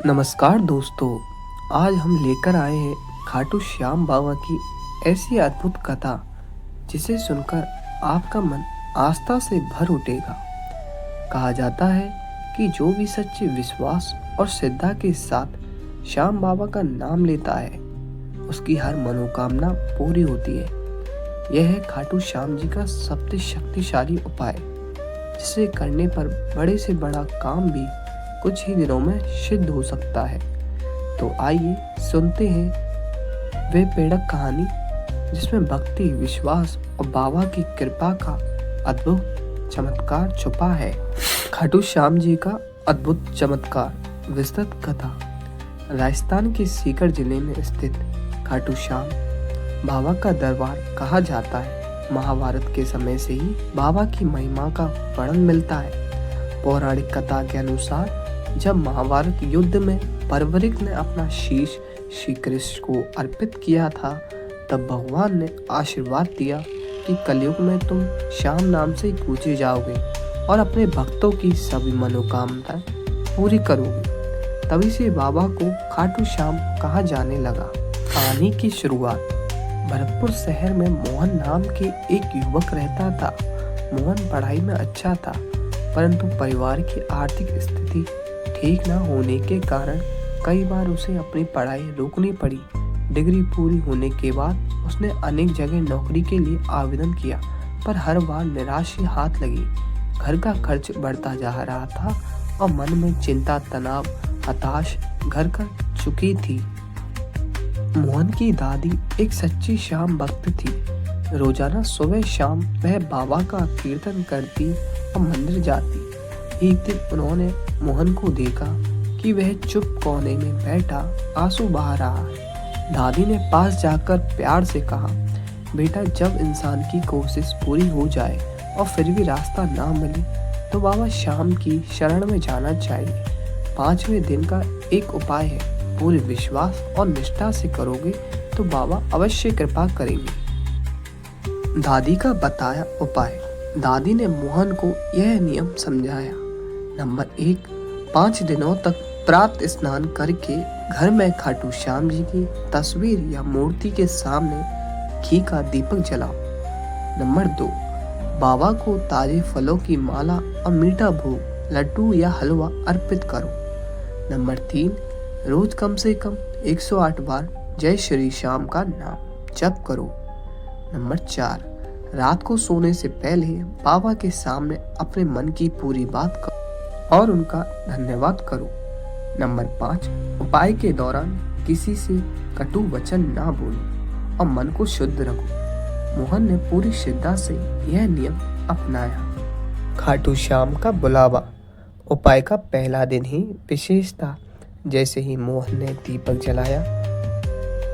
नमस्कार दोस्तों। आज हम लेकर आए हैं खाटू श्याम बाबा की ऐसी अद्भुत कथा जिसे सुनकर आपका मन आस्था से भर उठेगा। कहा जाता है कि जो भी सच्चे विश्वास और श्रद्धा के साथ श्याम बाबा का नाम लेता है उसकी हर मनोकामना पूरी होती है। यह है खाटू श्याम जी का सबसे शक्तिशाली उपाय जिसे करने पर बड़े से बड़ा काम भी कुछ ही दिनों में सिद्ध हो सकता है। तो आइए सुनते हैं वे प्रेरक कहानी जिसमें भक्ति, विश्वास और बाबा की कृपा का अद्भुत चमत्कार छुपा है। खाटू श्याम जी का अद्भुत चमत्कार। विस्तृत कथा। राजस्थान के सीकर जिले में स्थित खाटू श्याम बाबा का दरबार कहा जाता है। महाभारत के समय से ही बाबा की महिमा का वर्णन मिलता है। पौराणिक कथा के अनुसार जब महाभारत युद्ध में परवरिक ने अपना शीश श्री कृष्ण को अर्पित किया था तब भगवान ने आशीर्वाद दिया कि कलयुग में तुम श्याम नाम से पूजे जाओगे और अपने भक्तों की सभी मनोकामनाएं पूरी करोगे। तभी से बाबा को खाटू श्याम कहा जाने लगा। कहानी की शुरुआत। भरतपुर शहर में मोहन नाम के एक युवक रहता था। मोहन पढ़ाई में अच्छा था परंतु परिवार की आर्थिक स्थिति ठीक न होने के कारण कई बार उसे अपनी पढ़ाई रोकनी पड़ी। डिग्री पूरी होने के बाद उसने अनेक जगह नौकरी के लिए आवेदन किया पर हर बार निराशा हाथ लगी। घर का खर्च बढ़ता जा रहा था और मन में चिंता, तनाव, हताश घर कर चुकी थी। मोहन की दादी एक सच्ची श्याम भक्त थी। रोजाना सुबह शाम वह बाबा का कीर्तन करती और मंदिर जाती। एक दिन उन्होंने मोहन को देखा कि वह चुप कोने में बैठा आंसू बहा रहा है। दादी ने पास जाकर प्यार से कहा, बेटा, जब इंसान की कोशिश पूरी हो जाए और फिर भी रास्ता ना मिले तो बाबा श्याम की शरण में जाना चाहिए। 5वें दिन का एक उपाय है, पूरे विश्वास और निष्ठा से करोगे तो बाबा अवश्य कृपा करेंगे। दादी का बताया उपाय। दादी ने मोहन को यह नियम समझाया। नंबर 1, 5 दिनों तक प्रातः स्नान करके घर में खाटू श्याम जी की तस्वीर या मूर्ति के सामने घी का दीपक जलाओ। नंबर 2, बाबा को ताजे फलों की माला और मीठा भोग, लड्डू या हलवा अर्पित करो। नंबर 3, रोज कम से कम 108 बार जय श्री श्याम का नाम जप करो। नंबर 4, रात को सोने से पहले बाबा के सामने अपने मन की पूरी बात करो और उनका धन्यवाद करो। नंबर 5, उपाय के दौरान किसी से कटु वचन ना बोलो और मन को शुद्ध रखो। मोहन ने पूरी श्रद्धा से यह नियम अपनाया। खाटू श्याम का बुलावा। उपाय का पहला दिन ही विशेष था। जैसे ही मोहन ने दीपक जलाया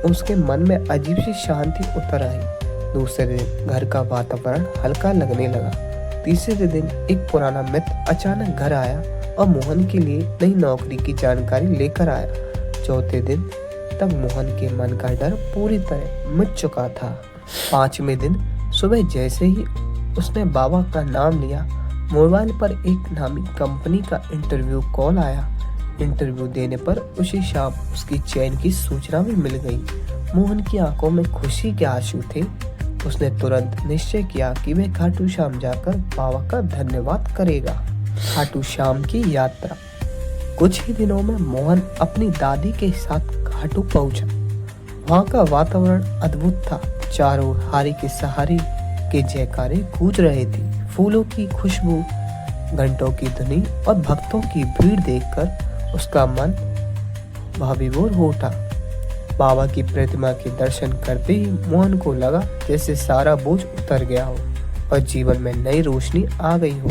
उसके मन में अजीब सी शांति उतर आई। दूसरे दिन घर का वातावरण हल्का लगने लगा। तीसरे दिन एक पुराना मित्र अचानक घर आया और मोहन के लिए नई नौकरी की जानकारी लेकर आया। चौथे दिन तक मोहन के मन का डर पूरी तरह मिट चुका था। 5वें दिन सुबह जैसे ही उसने बाबा का नाम लिया, मोबाइल पर एक नामी कंपनी का इंटरव्यू कॉल आया। इंटरव्यू देने पर उसी शाम उसकी चयन की सूचना भी मिल गई। मोहन की आंखों में खुशी के आंसू थे। उसने तुरंत निश्चय किया कि वह खाटू श्याम जाकर बाबा का धन्यवाद करेगा। खाटू श्याम की यात्रा। कुछ ही दिनों में मोहन अपनी दादी के साथ खाटू पहुंचा। वहां का वातावरण अद्भुत था। चारों ओर हारी के सहारे के जयकारे गूंज रहे थे। फूलों की खुशबू, घंटों की ध्वनि और भक्तों की भीड़ देखकर उसका मन भाविभोर हो उठा। बाबा की प्रतिमा के दर्शन करते ही मोहन को लगा जैसे सारा बोझ उतर गया हो और जीवन में नई रोशनी आ गई हो।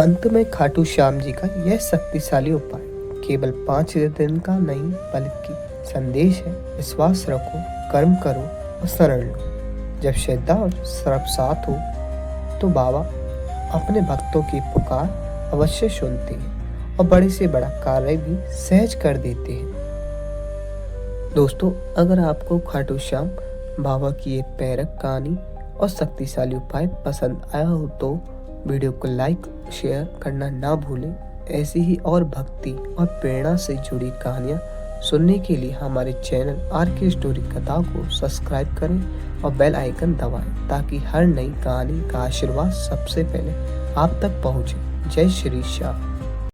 अंत में खाटू श्याम जी का यह शक्तिशाली उपाय केवल 5 दिन का नहीं बल्कि संदेश है, विश्वास रखो, कर्म करो और शरण लो। जब श्रद्धा और सर्व साथ हो तो बाबा अपने भक्तों की पुकार अवश्य सुनते हैं और बड़े से बड़ा कार्य भी सहज कर देते हैं। दोस्तों, अगर आपको खाटू श्याम बाबा की ये प्रेरक कहानी और शक्तिशाली उपाय पसंद आया हो तो वीडियो को लाइक शेयर करना ना भूलें ऐसी ही और भक्ति और प्रेरणा से जुड़ी कहानियाँ सुनने के लिए हमारे चैनल आर के स्टोरी कथा को सब्सक्राइब करें और बेल आइकन दबाएं ताकि हर नई कहानी का आशीर्वाद सबसे पहले आप तक पहुँचे। जय श्री श्याम।